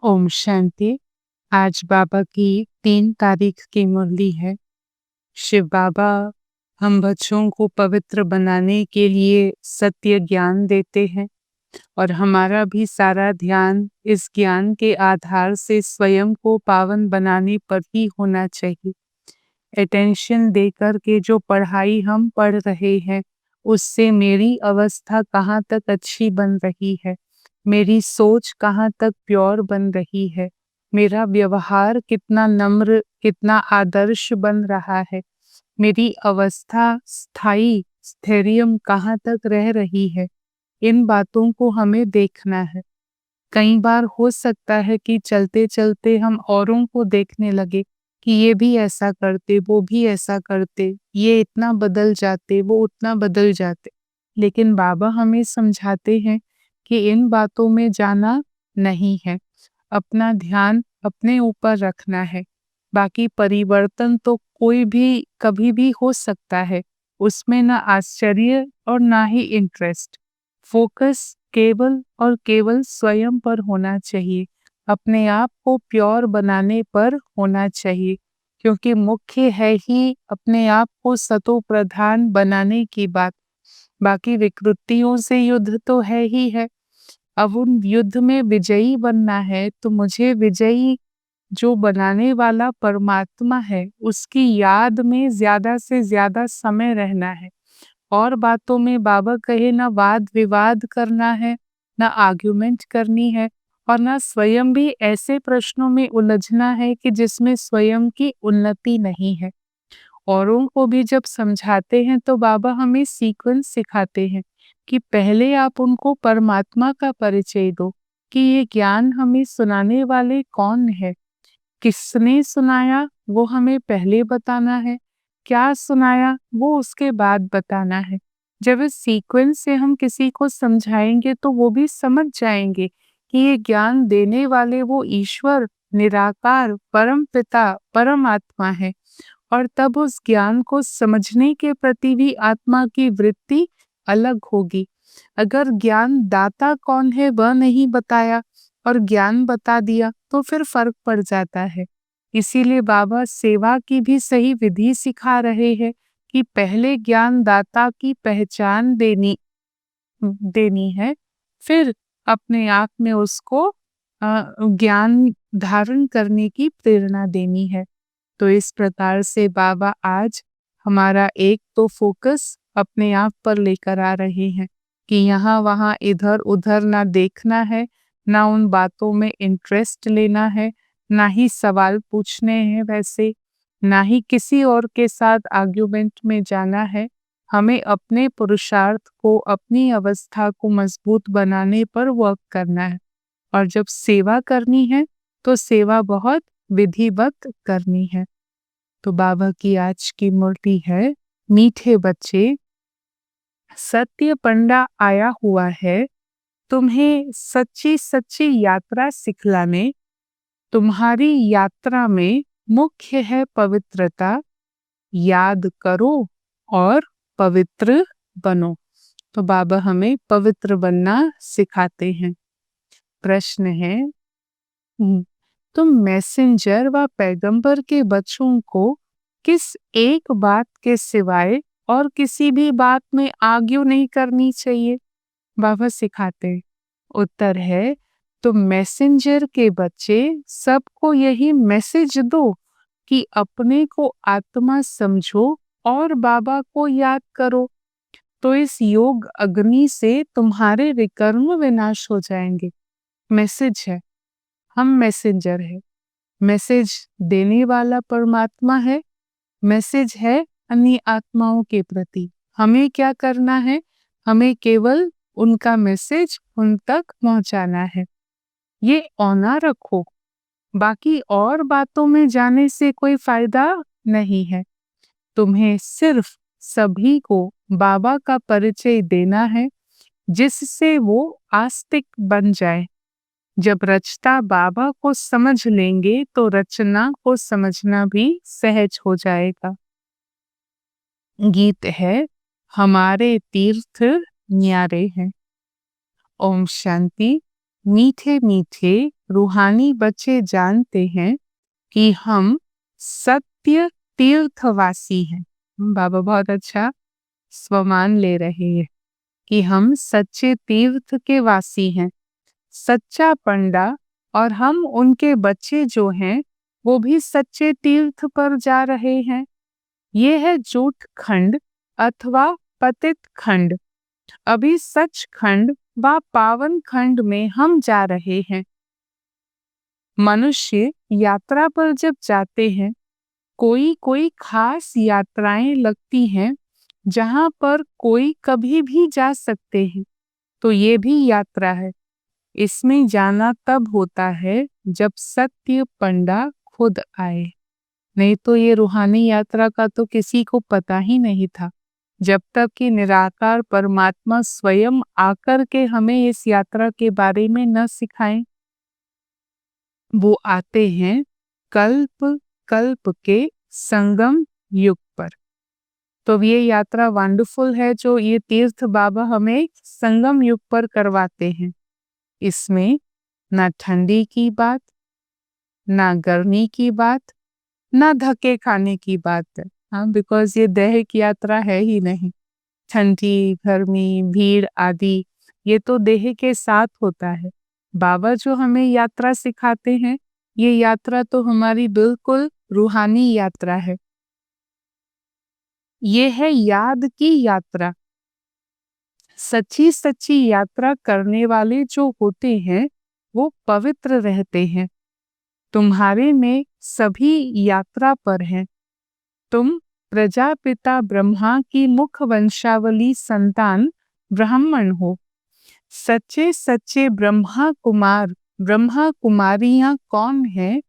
ओम शांति। आज बाबा की 3 तारीख की मुरली है। शिव बाबा हम बच्चों को पवित्र बनाने के लिए सत्य ज्ञान देते हैं और हमारा भी सारा ध्यान इस ज्ञान के आधार से स्वयं को पावन बनाने पर ही होना चाहिए। अटेंशन देकर के जो पढ़ाई हम पढ़ रहे हैं, उससे मेरी अवस्था कहाँ तक अच्छी बन रही है, मेरी सोच कहाँ तक प्योर बन रही है, मेरा व्यवहार कितना नम्र, कितना आदर्श बन रहा है, मेरी अवस्था स्थायी स्थैर्यम कहाँ तक रह रही है। इन बातों को हमें देखना है। कई बार हो सकता है कि चलते-चलते हम औरों को देखने लगे कि ये भी ऐसा करते, वो भी ऐसा करते, ये इतना बदल जाते, वो उतना बदल जाते। लेकिन बाबा हमें समझाते हैं कि इन बातों में जाना नहीं है। अपना ध्यान अपने ऊपर रखना है। बाकी परिवर्तन तो कोई भी कभी भी हो सकता है। उसमें ना आश्चर्य और ना ही इंटरेस्ट। फोकस केवल और केवल स्वयं पर होना चाहिए। अपने आप को प्योर बनाने पर होना चाहिए, क्योंकि मुख्य है ही अपने आप को सतो प्रधान बनाने की बात। बाकी विकृतियों से युद्ध तो है ही है। अब उन युद्ध में विजयी बनना है तो मुझे विजयी जो बनाने वाला परमात्मा है, उसकी याद में ज़्यादा से ज़्यादा समय रहना है। और बातों में बाबा कहे ना वाद-विवाद करना है, ना आर्ग्यूमेंट करनी है और ना स्वयं भी ऐसे प्रश्नों में उलझना है कि जिसमें स्वयं की उन्नति नहीं है। औरों को भी जब समझाते हैं तो बाबा हमें सीक्वेंस सिखाते हैं कि पहले आप उनको परमात्मा का परिचय दो कि ये ज्ञान हमें सुनाने वाले कौन है, किसने सुनाया वो हमें पहले बताना है, क्या सुनाया वो उसके बाद बताना है। जब इस सीक्वेंस से हम किसी को समझाएंगे तो वो भी समझ जाएंगे कि ये ज्ञान देने वाले वो ईश्वर, निराकार, परम पिता, परमात्मा है। और तब उस ज्ञान को समझने के प्रति भी आत्मा की वृत्ति अलग होगी। अगर ज्ञान दाता कौन है वह नहीं बताया और ज्ञान बता दिया तो फिर फर्क पड़ जाता है। इसीलिए बाबा सेवा की भी सही विधि सिखा रहे हैं कि पहले ज्ञान दाता की पहचान देनी है, फिर अपने आप में उसको ज्ञान धारण करने की प्रेरणा देनी है। तो इस प्रकार से बाबा आज हमारा एक तो फोकस अपने आप पर लेकर आ रहे हैं कि यहाँ वहाँ इधर उधर ना देखना है, ना उन बातों में इंटरेस्ट लेना है, ना ही सवाल पूछने हैं वैसे, ना ही किसी और के साथ आर्ग्यूमेंट में जाना है। हमें अपने पुरुषार्थ को, अपनी अवस्था को मजबूत बनाने पर वर्क करना है और जब सेवा करनी है तो सेवा बहुत विधिवत करनी है। तो बाबा की आज की मुरली है, मीठे बच्चे, सत्य पंडा आया हुआ है तुम्हें सच्ची सच्ची यात्रा सिखलाने। तुम्हारी यात्रा में मुख्य है पवित्रता, याद करो और पवित्र बनो। तो बाबा हमें पवित्र बनना सिखाते हैं। प्रश्न है, तुम मैसेंजर व पैगंबर के बच्चों को किस एक बात के सिवाय और किसी भी बात में आर्ग्यू नहीं करनी चाहिए? बाबा सिखाते हैं। उत्तर है, तुम मैसेंजर के बच्चे सबको यही मैसेज दो कि अपने को आत्मा समझो और बाबा को याद करो, तो इस योग अग्नि से तुम्हारे विकर्म विनाश हो जाएंगे। मैसेज है, हम मैसेंजर है, मैसेज देने वाला परमात्मा है, मैसेज है अन्य आत्माओं के प्रति। हमें क्या करना है? हमें केवल उनका मैसेज उन तक पहुंचाना है। ये औना रखो, बाकी और बातों में जाने से कोई फायदा नहीं है। तुम्हें सिर्फ सभी को बाबा का परिचय देना है, जिससे वो आस्तिक बन जाए। जब रचता बाबा को समझ लेंगे तो रचना को समझना भी सहज हो जाएगा। गीत है, हमारे तीर्थ न्यारे हैं। ओम शांति। मीठे मीठे रूहानी बच्चे जानते हैं कि हम सत्य तीर्थवासी हैं। बाबा बहुत अच्छा स्वमान ले रहे हैं कि हम सच्चे तीर्थ के वासी हैं। सच्चा पंडा और हम उनके बच्चे जो हैं वो भी सच्चे तीर्थ पर जा रहे हैं। ये है झूठ खंड अथवा पतित खंड। अभी सच खंड व पावन खंड में हम जा रहे हैं। मनुष्य यात्रा पर जब जाते हैं, कोई कोई खास यात्राएं लगती हैं जहां पर कोई कभी भी जा सकते हैं, तो ये भी यात्रा है। इसमें जाना तब होता है जब सत्य पंडा खुद आए, नहीं तो ये रूहानी यात्रा का तो किसी को पता ही नहीं था। जब तक कि निराकार परमात्मा स्वयं आकर के हमें इस यात्रा के बारे में न सिखाएं। वो आते हैं कल्प कल्प के संगम युग पर। तो ये यात्रा वंडरफुल है जो ये तीर्थ बाबा हमें संगम युग पर करवाते हैं। इसमें ना ठंडी की बात, ना गर्मी की बात, ना धक्के खाने की बात है। हाँ, बिकॉज ये दैहिक यात्रा है ही नहीं। ठंडी, गर्मी, भीड़ आदि ये तो देह के साथ होता है। बाबा जो हमें यात्रा सिखाते हैं, ये यात्रा तो हमारी बिल्कुल रूहानी यात्रा है। ये है याद की यात्रा। सच्ची सच्ची यात्रा करने वाले जो होते हैं वो पवित्र रहते हैं। तुम्हारे में सभी यात्रा पर हैं। तुम प्रजापिता ब्रह्मा की मुख वंशावली संतान ब्राह्मण हो। सच्चे सच्चे ब्रह्मा कुमारियां कौन हैं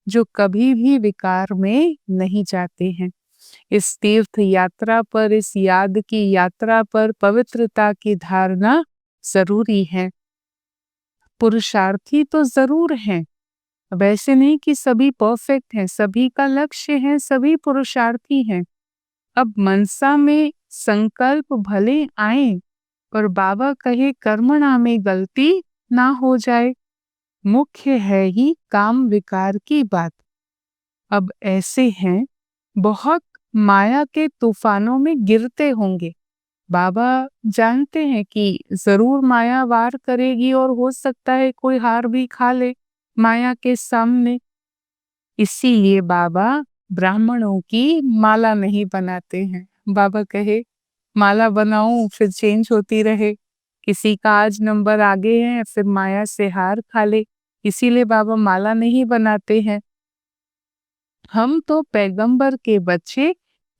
जो कभी भी विकार में नहीं जाते हैं। इस तीर्थ यात्रा पर, इस याद की यात्रा पर पवित्रता की धारणा जरूरी है। पुरुषार्थी तो जरूर हैं, अब ऐसे नहीं कि सभी परफेक्ट हैं, सभी का लक्ष्य है, सभी पुरुषार्थी हैं। अब मनसा में संकल्प भले आए पर बाबा कहे कर्मणा में गलती ना हो जाए। मुख्य है ही काम विकार की बात। अब ऐसे हैं बहुत माया के तूफानों में गिरते होंगे। बाबा जानते हैं कि जरूर माया वार करेगी और हो सकता है कोई हार भी खा ले माया के सामने। इसीलिए बाबा ब्राह्मणों की माला नहीं बनाते हैं। बाबा कहे माला बनाऊं फिर चेंज होती रहे, किसी का आज नंबर आगे है फिर माया से हार खा ले, इसीलिए बाबा माला नहीं बनाते हैं। हम तो पैगंबर के बच्चे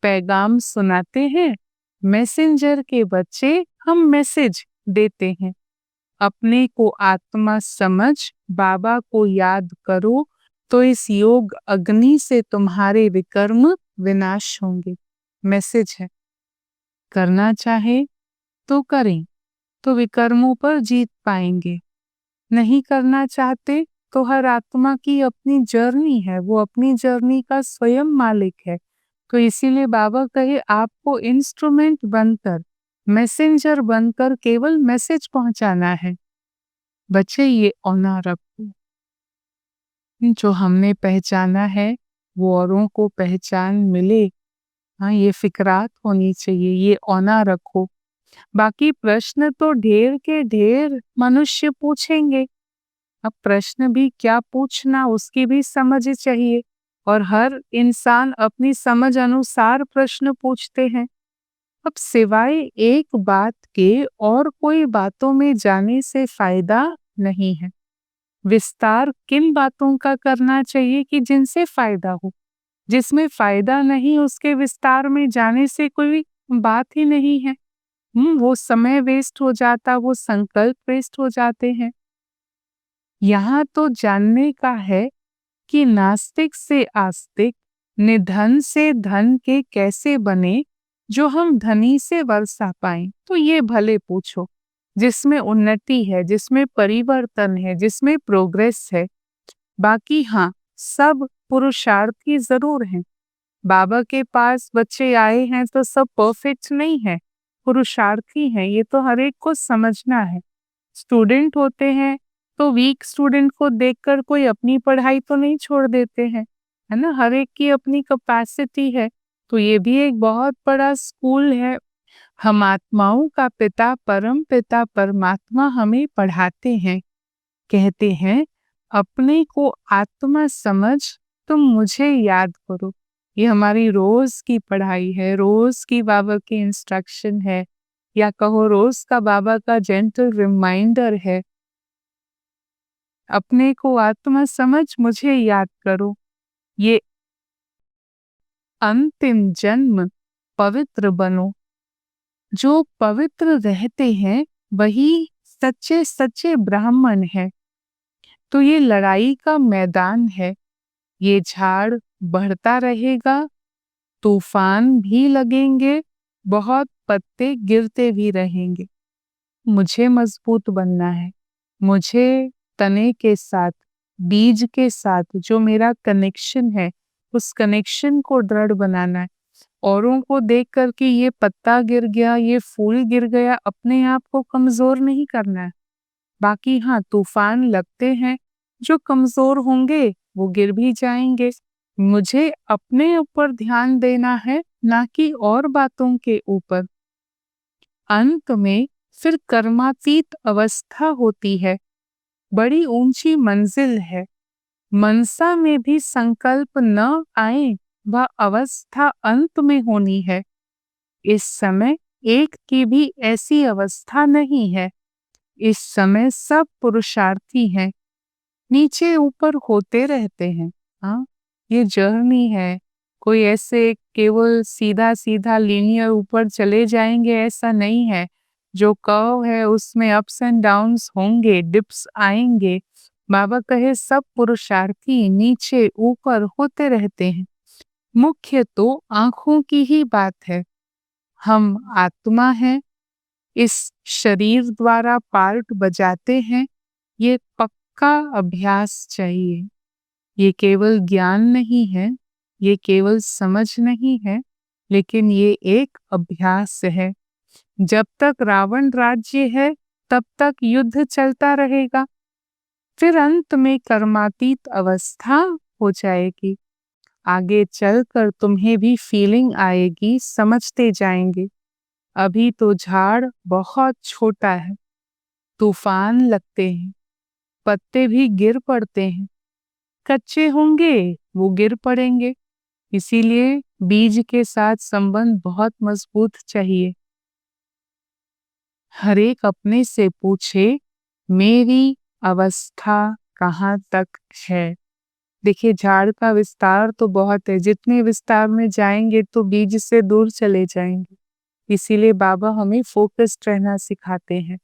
पैगाम सुनाते हैं, मैसेंजर के बच्चे हम मैसेज देते हैं। अपने को आत्मा समझ बाबा को याद करो तो इस योग अग्नि से तुम्हारे विकर्म विनाश होंगे। मैसेज है, करना चाहे तो करें तो विकर्मों पर जीत पाएंगे, नहीं करना चाहते तो हर आत्मा की अपनी जर्नी है, वो अपनी जर्नी का स्वयं मालिक है। तो इसीलिए बाबा कहे आपको इंस्ट्रूमेंट बनकर, मैसेंजर बनकर केवल मैसेज पहुंचाना है। बच्चे ये ऑनर रखो, जो हमने पहचाना है वो औरों को पहचान मिले। हाँ, ये फिक्रात होनी चाहिए, ये ऑनर रखो। बाकी प्रश्न तो ढेर के ढेर मनुष्य पूछेंगे। अब प्रश्न भी क्या पूछना उसकी भी समझ चाहिए, और हर इंसान अपनी समझ अनुसार प्रश्न पूछते हैं। अब सिवाय एक बात के और कोई बातों में जाने से फायदा नहीं है। विस्तार किन बातों का करना चाहिए कि जिनसे फायदा हो, जिसमें फायदा नहीं उसके विस्तार में जाने से कोई बात ही नहीं है। वो समय वेस्ट हो जाता, वो संकल्प वेस्ट हो जाते हैं। यहाँ तो जानने का है कि नास्तिक से आस्तिक, निधन से धन के कैसे बने जो हम धनी से वर्षा पाएं। तो ये भले पूछो जिसमें उन्नति है, जिसमें परिवर्तन है, जिसमें प्रोग्रेस है। बाकी हाँ, सब पुरुषार्थी जरूर हैं। बाबा के पास बच्चे आए हैं तो सब परफेक्ट नहीं है, पुरुषार्थी हैं, ये तो हर एक को समझना है। स्टूडेंट होते हैं तो वीक स्टूडेंट को देखकर कोई अपनी पढ़ाई तो नहीं छोड़ देते हैं, है ना? हर एक की अपनी कैपेसिटी है। तो ये भी एक बहुत बड़ा स्कूल है। हम आत्माओं का पिता परम पिता परमात्मा हमें पढ़ाते हैं, कहते हैं अपने को आत्मा समझ तुम मुझे याद करो। ये हमारी रोज की पढ़ाई है, रोज की बाबा की इंस्ट्रक्शन है, या कहो रोज का बाबा का जेंटल रिमाइंडर है। अपने को आत्मा समझ मुझे याद करो। ये अंतिम जन्म पवित्र बनो। जो पवित्र रहते हैं वही सच्चे सच्चे ब्राह्मण है। तो ये लड़ाई का मैदान है। ये झाड़ बढ़ता रहेगा, तूफान भी लगेंगे, बहुत पत्ते गिरते भी रहेंगे। मुझे मजबूत बनना है। मुझे तने के साथ, बीज के साथ जो मेरा कनेक्शन है, उस कनेक्शन को दृढ़ बनाना है। औरों को देख कर के ये पत्ता गिर गया, ये फूल गिर गया, अपने आप को कमजोर नहीं करना है। बाकी हाँ, तूफान लगते हैं, जो कमजोर होंगे वो गिर भी जाएंगे। मुझे अपने ऊपर ध्यान देना है, ना कि और बातों के ऊपर। अंत में फिर कर्मातीत अवस्था होती है, बड़ी ऊंची मंजिल है। मनसा में भी संकल्प न आए, वह अवस्था अंत में होनी है। इस समय एक की भी ऐसी अवस्था नहीं है। इस समय सब पुरुषार्थी हैं, नीचे ऊपर होते रहते हैं। हाँ, ये जर्नी है। कोई ऐसे केवल सीधा सीधा लीनियर ऊपर चले जाएंगे ऐसा नहीं है। जो कर्व है उसमें अप्स एंड डाउन्स होंगे, डिप्स आएंगे। बाबा कहे सब पुरुषार्थी नीचे ऊपर होते रहते हैं। मुख्य तो आंखों की ही बात है। हम आत्मा हैं, इस शरीर द्वारा पार्ट बजाते हैं। ये पक्का अभ्यास चाहिए। ये केवल ज्ञान नहीं है, ये केवल समझ नहीं है, लेकिन ये एक अभ्यास है। जब तक रावण राज्य है तब तक युद्ध चलता रहेगा, फिर अंत में कर्मातीत अवस्था हो जाएगी। आगे चलकर तुम्हें भी फीलिंग आएगी, समझते जाएंगे। अभी तो झाड़ बहुत छोटा है, तूफान लगते हैं, पत्ते भी गिर पड़ते हैं, कच्चे होंगे वो गिर पड़ेंगे। इसीलिए बीज के साथ संबंध बहुत मजबूत चाहिए। हर एक अपने से पूछे मेरी अवस्था कहाँ तक है। देखिए झाड़ का विस्तार तो बहुत है, जितने विस्तार में जाएंगे तो बीज से दूर चले जाएंगे। इसीलिए बाबा हमें फोकस्ड रहना सिखाते हैं।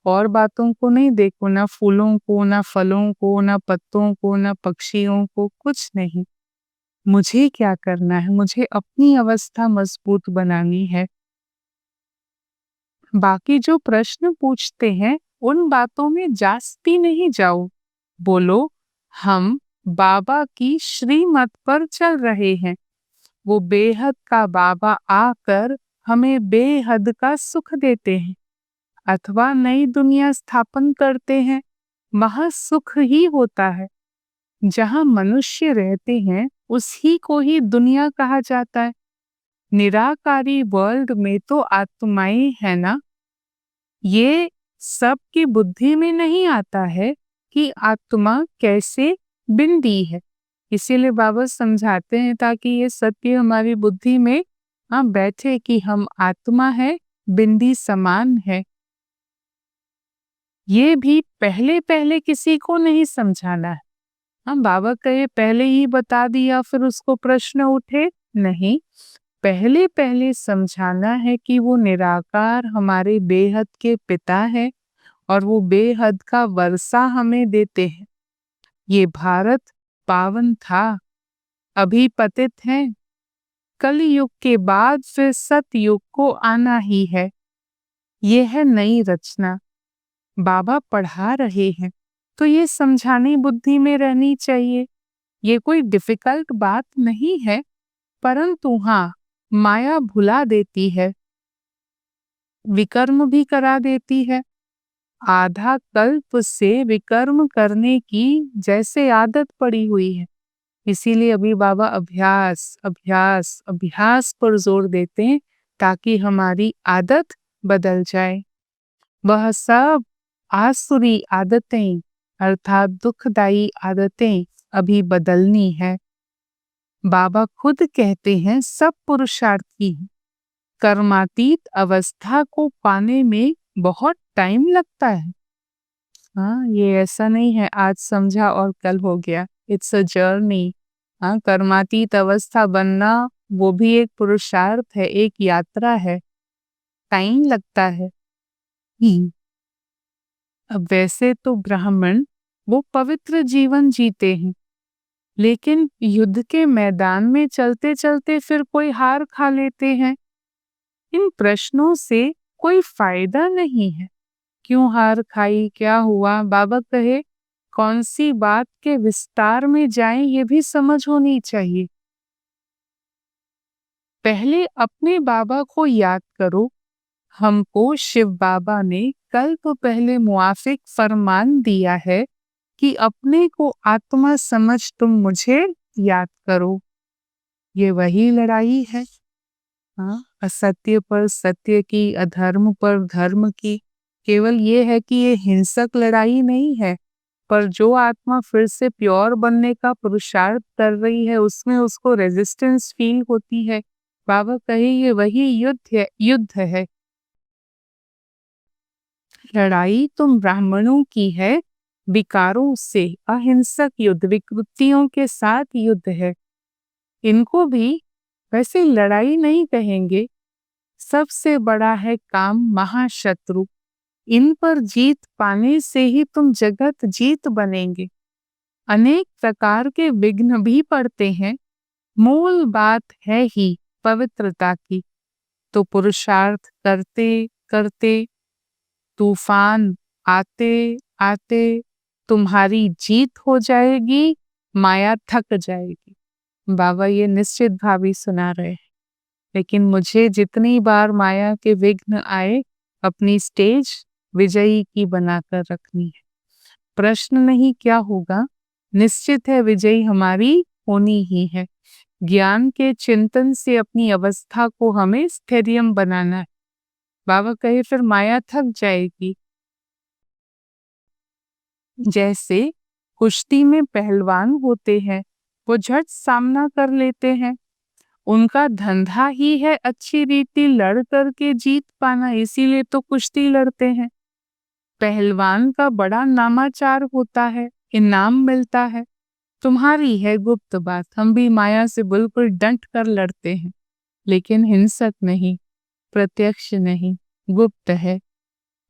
और बातों को नहीं देखो, ना फूलों को, ना फलों को, ना पत्तों को, ना पक्षियों को, कुछ नहीं। मुझे क्या करना है? मुझे अपनी अवस्था मजबूत बनानी है। बाकी जो प्रश्न पूछते हैं उन बातों में जास्ती नहीं जाओ। बोलो हम बाबा की श्रीमत पर चल रहे हैं। वो बेहद का बाबा आकर हमें बेहद का सुख देते हैं, अथवा नई दुनिया स्थापन करते हैं। महासुख ही होता है। जहाँ मनुष्य रहते हैं उसी को ही दुनिया कहा जाता है। निराकारी वर्ल्ड में तो आत्माएं है ना। ये सबकी बुद्धि में नहीं आता है कि आत्मा कैसे बिंदी है। इसीलिए बाबा समझाते हैं ताकि ये सत्य हमारी बुद्धि में बैठे कि हम आत्मा है, बिंदी समान है। ये भी पहले पहले किसी को नहीं समझाना है। बाबा कहे पहले ही बता दिया फिर उसको प्रश्न उठे, नहीं। पहले पहले समझाना है कि वो निराकार हमारे बेहद के पिता है और वो बेहद का वर्षा हमें देते हैं। ये भारत पावन था, अभी पतित है। कलयुग के बाद फिर सतयुग को आना ही है। ये है नई रचना। बाबा पढ़ा रहे हैं तो ये समझाने बुद्धि में रहनी चाहिए। ये कोई डिफिकल्ट बात नहीं है, परंतु हाँ, माया भुला देती है, विकर्म भी करा देती है। आधा कल्प से विकर्म करने की जैसे आदत पड़ी हुई है। इसीलिए अभी बाबा अभ्यास, अभ्यास, अभ्यास पर जोर देते हैं ताकि हमारी आदत बदल जाए। वह सब आसुरी आदतें अर्थात दुखदाई आदतें अभी बदलनी है। बाबा खुद कहते हैं सब पुरुषार्थी हैं। कर्मातीत अवस्था को पाने में बहुत टाइम लगता है। हाँ, ये ऐसा नहीं है आज समझा और कल हो गया। It's a journey. हाँ, कर्मातीत अवस्था बनना वो भी एक पुरुषार्थ है, एक यात्रा है, टाइम लगता है। अब वैसे तो ब्राह्मण वो पवित्र जीवन जीते हैं, लेकिन युद्ध के मैदान में चलते चलते फिर कोई हार खा लेते हैं। इन प्रश्नों से कोई फायदा नहीं है। क्यों हार खाई, क्या हुआ? बाबा कहे कौन सी बात के विस्तार में जाएं ये भी समझ होनी चाहिए। पहले अपने बाबा को याद करो। हमको शिव बाबा ने कल्प पहले मुआफिक फरमान दिया है कि अपने को आत्मा समझ तुम मुझे याद करो। ये वही लड़ाई है। हाँ, असत्य पर सत्य की, अधर्म पर धर्म की। केवल ये है कि ये हिंसक लड़ाई नहीं है, पर जो आत्मा फिर से प्योर बनने का पुरुषार्थ कर रही है उसमें उसको रेजिस्टेंस फील होती है। बाबा कहे ये वही युद्ध है। लड़ाई तुम ब्राह्मणों की है, विकारों से अहिंसक युद्ध, विकृतियों के साथ युद्ध है। इनको भी वैसे लड़ाई नहीं कहेंगे। सबसे बड़ा है काम महाशत्रु। इन पर जीत पाने से ही तुम जगत जीत बनेंगे। अनेक प्रकार के विघ्न भी पड़ते हैं। मूल बात है ही पवित्रता की। तो पुरुषार्थ करते करते तूफान आते आते तुम्हारी जीत हो जाएगी, माया थक जाएगी। बाबा ये निश्चित भावी सुना रहे हैं। लेकिन मुझे जितनी बार माया के विघ्न आए, अपनी स्टेज विजयी की बनाकर रखनी है। प्रश्न नहीं क्या होगा, निश्चित है विजयी हमारी होनी ही है। ज्ञान के चिंतन से अपनी अवस्था को हमें स्थैर्यम बनाना है। बाबा कहे फिर माया थक जाएगी। जैसे कुश्ती में पहलवान होते हैं, वो झट सामना कर लेते हैं। उनका धंधा ही है अच्छी रीति लड़ करके जीत पाना, इसीलिए तो कुश्ती लड़ते हैं। पहलवान का बड़ा नामाचार होता है, इनाम मिलता है। तुम्हारी है गुप्त बात, हम भी माया से बिल्कुल डंट कर लड़ते हैं, लेकिन हिंसक नहीं, प्रत्यक्ष नहीं, गुप्त है।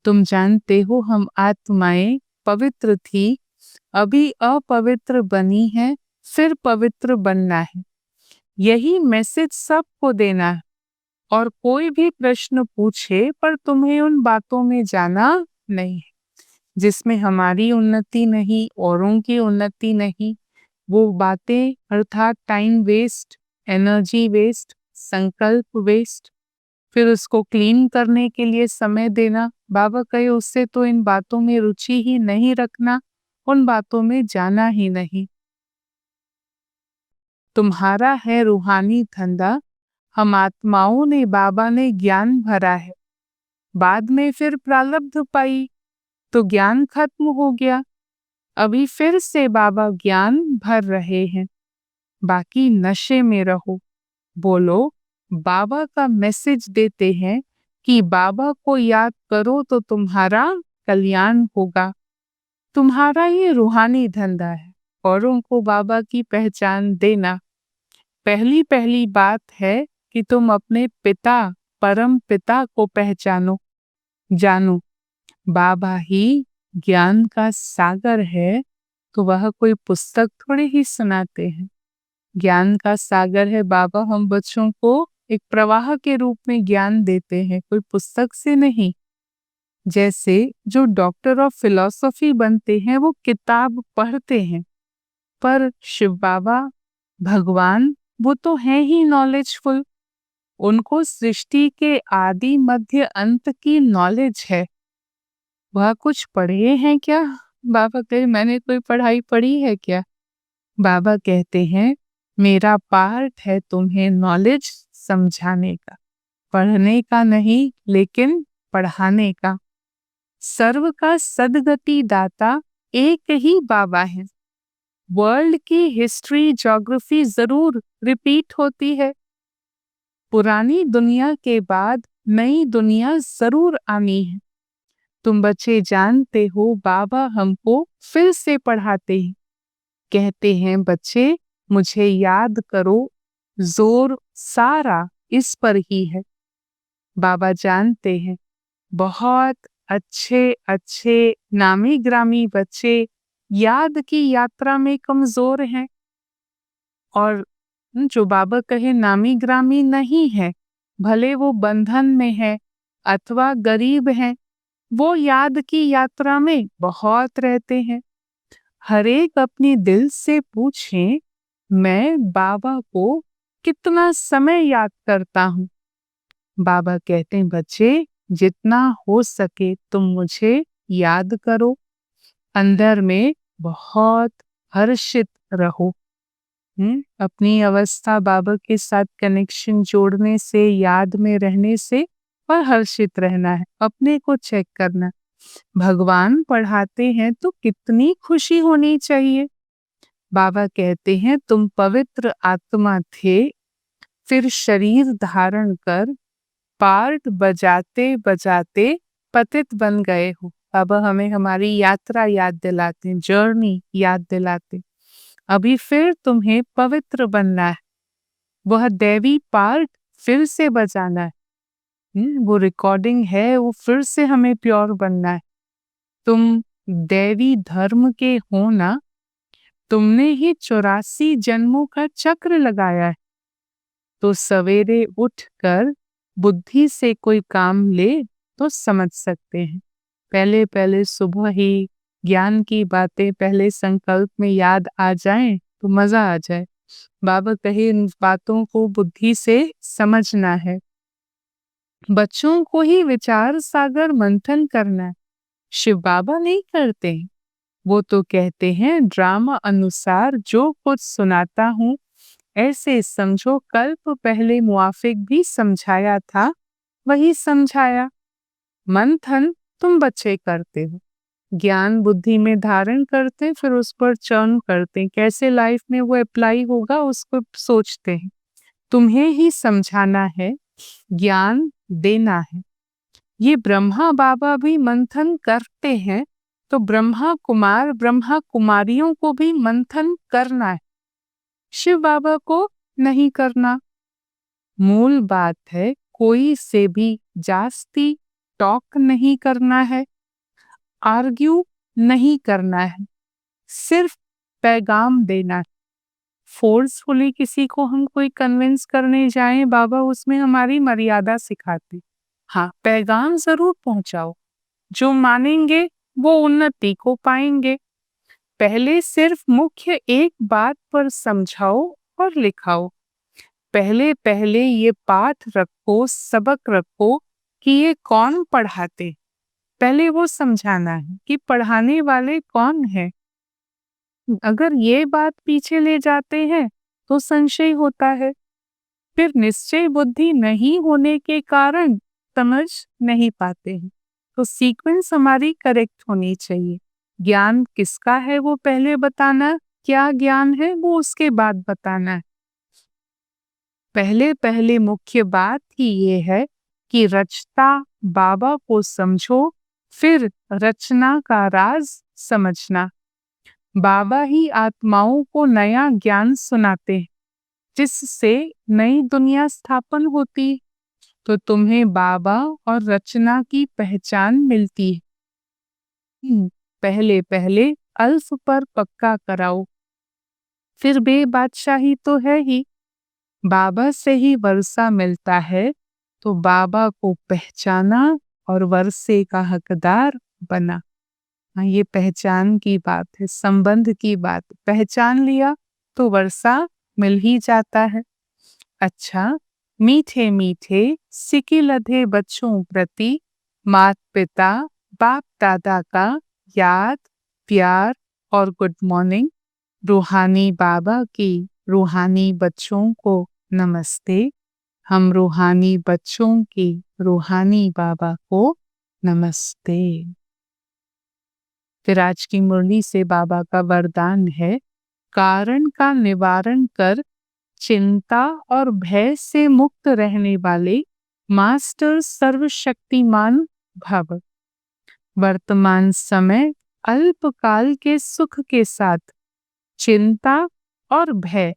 तुम जानते हो हम आत्माएं पवित्र थी, अभी अपवित्र बनी है, फिर पवित्र बनना है। यही मैसेज सबको देना है। और कोई भी प्रश्न पूछे पर तुम्हें उन बातों में जाना नहीं है जिसमें हमारी उन्नति नहीं, औरों की उन्नति नहीं। वो बातें अर्थात टाइम वेस्ट, एनर्जी वेस्ट, संकल्प वेस्ट, फिर उसको क्लीन करने के लिए समय देना। बाबा कहे उससे तो इन बातों में रुचि ही नहीं रखना, उन बातों में जाना ही नहीं। तुम्हारा है रूहानी धंधा, हम आत्माओं ने बाबा ने ज्ञान भरा है। बाद में फिर प्रारब्ध पाई तो ज्ञान खत्म हो गया। अभी फिर से बाबा ज्ञान भर रहे हैं। बाकी नशे में रहो, बोलो बाबा का मैसेज देते हैं कि बाबा को याद करो तो तुम्हारा कल्याण होगा। तुम्हारा ये रूहानी धंधा है, औरों को बाबा की पहचान देना। पहली पहली बात है कि तुम अपने पिता, परम पिता को पहचानो, जानो। बाबा ही ज्ञान का सागर है, तो वह कोई पुस्तक थोड़ी ही सुनाते हैं। ज्ञान का सागर है बाबा, हम बच्चों को एक प्रवाह के रूप में ज्ञान देते हैं, कोई पुस्तक से नहीं। जैसे जो डॉक्टर ऑफ फिलॉसफी बनते हैं वो किताब पढ़ते हैं, पर शिव बाबा भगवान वो तो हैं ही नॉलेजफुल। उनको सृष्टि के आदि मध्य अंत की नॉलेज है। वह कुछ पढ़े हैं क्या? बाबा कहे मैंने कोई पढ़ाई पढ़ी है क्या? बाबा कहते हैं मेरा पार्ट है तुम्हें नॉलेज समझाने का, पढ़ने का नहीं लेकिन पढ़ाने का। सर्व का सदगति दाता एक ही बाबा है। वर्ल्ड की हिस्ट्री ज्योग्राफी जरूर रिपीट होती है, पुरानी दुनिया के बाद नई दुनिया जरूर आनी है। तुम बच्चे जानते हो बाबा हमको फिर से पढ़ाते हैं, कहते हैं बच्चे मुझे याद करो, जोर सारा इस पर ही है। बाबा जानते हैं बहुत अच्छे अच्छे नामी ग्रामी बच्चे याद की यात्रा में कमजोर हैं, और जो बाबा कहे नामी ग्रामी नहीं है, भले वो बंधन में है अथवा गरीब हैं, वो याद की यात्रा में बहुत रहते हैं। हर एक अपने दिल से पूछें मैं बाबा को कितना समय याद करता हूँ। बाबा कहते हैं बच्चे जितना हो सके तुम मुझे याद करो, अंदर में बहुत हर्षित रहो। अपनी अवस्था बाबा के साथ कनेक्शन जोड़ने से, याद में रहने से और हर्षित रहना है, अपने को चेक करना। भगवान पढ़ाते हैं तो कितनी खुशी होनी चाहिए। बाबा कहते हैं तुम पवित्र आत्मा थे, फिर शरीर धारण कर पार्ट बजाते बजाते पतित बन गए हो। बाबा हमें हमारी यात्रा याद दिलाते हैं, जर्नी याद दिलाते। अभी फिर तुम्हें पवित्र बनना है, वह दैवी पार्ट फिर से बजाना है। वो रिकॉर्डिंग है, वो फिर से हमें प्योर बनना है। तुम दैवी धर्म के हो ना, तुमने ही 84 जन्मों का चक्र लगाया है। तो सवेरे उठकर बुद्धि से कोई काम ले तो समझ सकते हैं। पहले पहले सुबह ही ज्ञान की बातें पहले संकल्प में याद आ जाएं तो मजा आ जाए। बाबा कहे इन बातों को बुद्धि से समझना है। बच्चों को ही विचार सागर मंथन करना है, शिव बाबा नहीं करते। वो तो कहते हैं ड्रामा अनुसार जो कुछ सुनाता हूँ ऐसे समझो, कल्प पहले मुआफिक भी समझाया था वही समझाया। मंथन तुम बच्चे करते हो, ज्ञान बुद्धि में धारण करते फिर उस पर चर्न करते, कैसे लाइफ में वो अप्लाई होगा उसको सोचते हैं। तुम्हें ही समझाना है, ज्ञान देना है। ये ब्रह्मा बाबा भी मंथन करते हैं, तो ब्रह्मा कुमार ब्रह्मा कुमारियों को भी मंथन करना है, शिव बाबा को नहीं करना। मूल बात है कोई से भी जास्ती टॉक नहीं करना है, आर्ग्यू नहीं करना है, सिर्फ पैगाम देना है। फोर्सफुली किसी को हम कोई कन्विंस करने जाएं, बाबा उसमें हमारी मर्यादा सिखाते। हाँ, पैगाम जरूर पहुंचाओ, जो मानेंगे वो उन्नति को पाएंगे। पहले सिर्फ मुख्य एक बात पर समझाओ और लिखाओ। पहले पहले ये पाठ रखो, सबक रखो कि ये कौन पढ़ाते, पहले वो समझाना है कि पढ़ाने वाले कौन है। अगर ये बात पीछे ले जाते हैं तो संशय होता है, फिर निश्चय बुद्धि नहीं होने के कारण समझ नहीं पाते हैं। तो सीक्वेंस हमारी करेक्ट होनी चाहिए। ज्ञान किसका है वो पहले बताना, क्या ज्ञान है वो उसके बाद बताना है। पहले पहले मुख्य बात ही ये है कि रचता बाबा को समझो, फिर रचना का राज समझना। बाबा ही आत्माओं को नया ज्ञान सुनाते हैं, जिससे नई दुनिया स्थापन होती, तो तुम्हें बाबा और रचना की पहचान मिलती है। पहले पहले अल्फ पर पक्का कराओ, फिर बे बादशाही तो है ही। बाबा से ही वर्षा मिलता है, तो बाबा को पहचाना और वर्षे का हकदार बना। हाँ, ये पहचान की बात है, संबंध की बात। पहचान लिया तो वर्षा मिल ही जाता है। अच्छा, मीठे मीठे सिकी लधे बच्चों प्रति मात पिता बाप दादा का याद, प्यार और गुड मॉर्निंग। रूहानी बाबा की रूहानी बच्चों को नमस्ते। हम रूहानी बच्चों की रूहानी बाबा को नमस्ते। फिर आज की मुरली से बाबा का वरदान है, कारण का निवारण कर चिंता और भय से मुक्त रहने वाले मास्टर सर्वशक्तिमान भव। वर्तमान समय अल्पकाल के सुख के साथ चिंता और भय,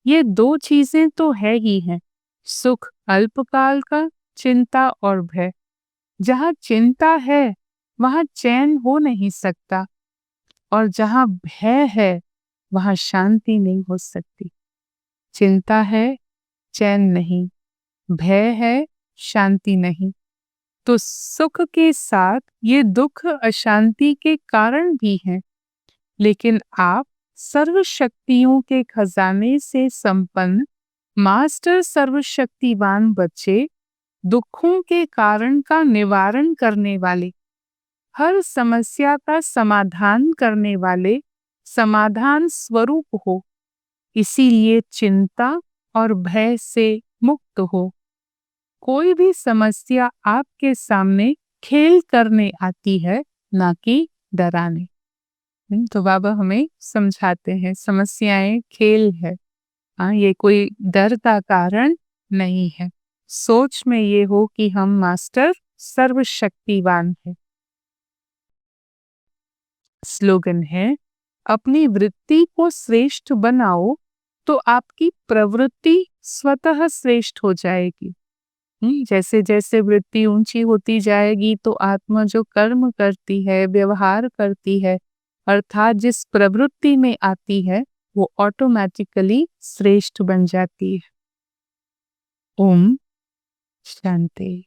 ये दो चीजें तो है ही हैं। सुख अल्पकाल का, चिंता और भय। जहाँ चिंता है वहाँ चैन हो नहीं सकता, और जहाँ भय है वहाँ शांति नहीं हो सकती। चिंता है, चैन नहीं, भय है, शांति नहीं। तो सुख के साथ ये दुख अशांति के कारण भी हैं, लेकिन आप सर्वशक्तियों के खजाने से संपन्न मास्टर सर्वशक्तिवान बच्चे, दुखों के कारण का निवारण करने वाले, हर समस्या का समाधान करने वाले समाधान स्वरूप हो। इसीलिए चिंता और भय से मुक्त हो। कोई भी समस्या आपके सामने खेल करने आती है, ना कि डराने। तो बाबा हमें समझाते हैं समस्याएं खेल है। हाँ, ये कोई डर का कारण नहीं है। सोच में ये हो कि हम मास्टर सर्वशक्तिवान हैं। स्लोगन है, अपनी वृत्ति को श्रेष्ठ बनाओ तो आपकी प्रवृत्ति स्वतः श्रेष्ठ हो जाएगी। जैसे जैसे वृत्ति ऊंची होती जाएगी तो आत्मा जो कर्म करती है, व्यवहार करती है, अर्थात जिस प्रवृत्ति में आती है, वो ऑटोमेटिकली श्रेष्ठ बन जाती है। ओम शांति।